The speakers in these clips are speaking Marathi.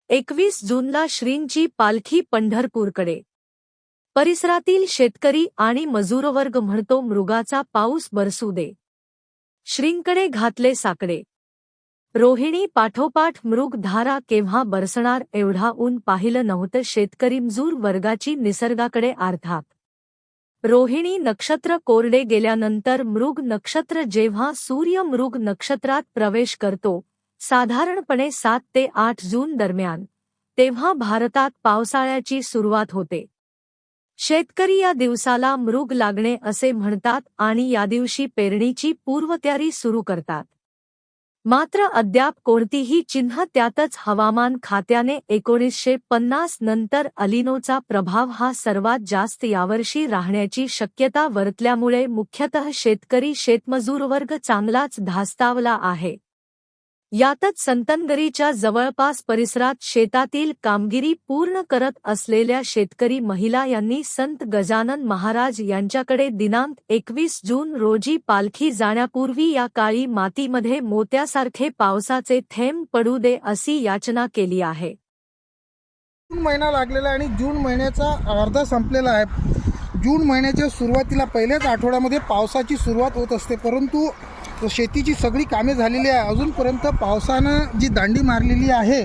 21 जूनला श्रींची पालखी पंढरपूरकडे। परिसरातील शेतकरी आणि मजूरवर्ग म्हणतो मृगाचा पाऊस बरसू दे, श्रींकडे घातले साकडे। रोहिणी पाठोपाठ मृग धारा केव्हा बरसणार एवढा ऊन पाहिलं नव्हतं शेतकरी मजूर वर्गाची निसर्गाकडे अर्थात। रोहिणी नक्षत्र कोरडे गेल्यानंतर मृग नक्षत्र जेव्हा सूर्य मृग नक्षत्रात प्रवेश करतो साधारणपणे 7 ते 8 जून दरम्यान, तेव्हा भारतात पावसाळ्याची सुरुवात होते। शेतकरी या दिवसाला मृग लागणे असे म्हणतात आणि या दिवशी पेरणीची पूर्वतयारी सुरू करतात। मात्र अद्याप कोणतीही चिन्ह त्यातच हवामान खात्याने 1950 नंतर अलिनोचा प्रभाव हा सर्वात जास्त यावर्षी राहण्याची शक्यता वर्तल्यामुळे मुख्यतः शेतकरी शेतमजूर वर्ग चांगलाच धास्तावला आहे। यातच संतनगरीच्या जवळपास परिसरात शेतातील कामगिरी पूर्ण करत असलेल्या शेतकरी महिला यांनी संत गजानन महाराज यांच्याकडे दिनांक 21 जून रोजी पालखी जाण्यापूर्वी या काळी मातीमध्ये मोत्यासारखे पावसाचे थेंब पडू दे अशी याचना केली आहे। जून महिना लागलेला आणि जून महिन्याचा अर्धा संपलेला आहे। जून महिन्याच्या सुरुवातीला पहिल्याच आठवड्यामध्ये पावसाची सुरुवात होत असते, परंतु शेतीची सगळी कामे झालेली आहे। अजूनपर्यंत पावसानं जी दांडी मारलेली आहे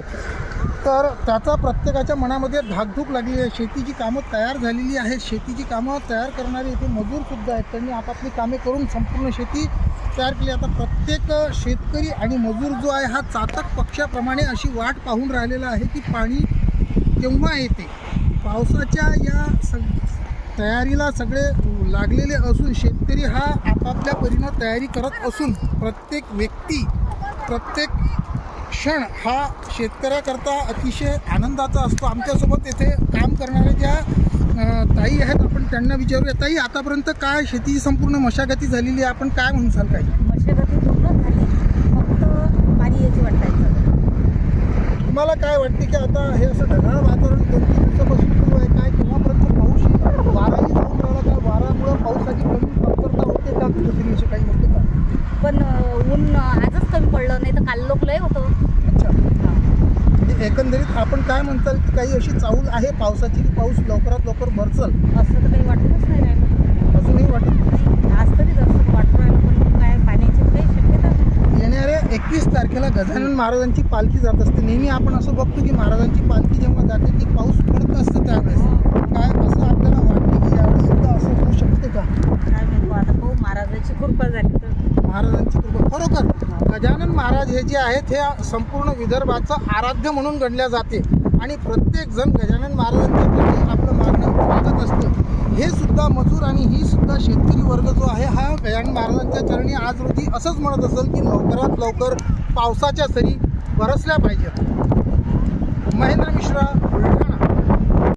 तर त्याचा प्रत्येकाच्या मनामध्ये धाकधूक लागली आहे। शेतीची कामं तयार झालेली आहेत, शेतीची कामं तयार करणारे इथे मजूरसुद्धा आहेत, त्यांनी आपापली कामे करून संपूर्ण शेती तयार केली। आता प्रत्येक शेतकरी आणि मजूर जो आहे हा चातक पक्षाप्रमाणे अशी वाट पाहून राहिलेला आहे की पाणी केव्हा येते। पावसाच्या या तयारीला सगळे लागलेले असून शेतकरी हा आपापल्या परीनं तयारी करत असून प्रत्येक व्यक्ती प्रत्येक क्षण हा शेतकऱ्याकरता अतिशय आनंदाचा असतो। आमच्यासोबत येथे काम करणारे ज्या ताई आहेत आपण त्यांना विचारूया। ताई, आतापर्यंत काय शेतीची संपूर्ण मशागती झालेली आहे, आपण काय म्हणसाल? काय मशागती पूर्ण झाली, फक्त पाणी याची वाटायचं। तुम्हाला काय वाटते की आता हे असं ढगाळ वातावरण 2-3 दिवसापासून सुरू आहे, काय केव्हापर्यंत पाऊस वाराही जाऊन राहिला, काय वारामुळे पावसाची कमतरता होते का तुझ्या काही होते का? पण ऊन आजच कमी पडलं, नाही तर काल लोक लय होतं। अच्छा, म्हणजे एकंदरीत आपण काय म्हणताल की काही अशी चाहूल आहे पावसाची की पाऊस लवकरात लवकर बरसल? असं तर काही वाटतच नाही राहिलं, अजूनही वाटत नाही। आज तरी जसं वाटू राहिलं, पण काय पाण्याची काही शक्यता नाही। येणाऱ्या 21 तारखेला गजानन महाराजांची पालखी जात असते। नेहमी आपण असं बघतो की महाराजांची पालखी जेव्हा जाते ती पाऊस पडत असतं त्यावेळेस, काय असं आपल्याला वाटतं की यावेळेस सुद्धा असं होऊ शकते का? काय म्हणतो आता, भाऊ महाराजांची कृपा झाली तर। महाराजांची कृपा खरोखर गजानन महाराज हे जे आहेत हे संपूर्ण विदर्भाचं आराध्य म्हणून गणल्या जाते आणि प्रत्येक जण गजानन महाराजांच्या प्रती आपलं मागणं मागत असतं। हे सुद्धा मजूर आणि ही सुद्धा शेतकरी वर्ग जो आहे हा गजानन महाराजांच्या चरणी आज रोजी असंच म्हणत असेल की लवकरात लवकर पावसाच्या सरी बरसल्या पाहिजेत। महेंद्र मिश्रा, बुलढाणा।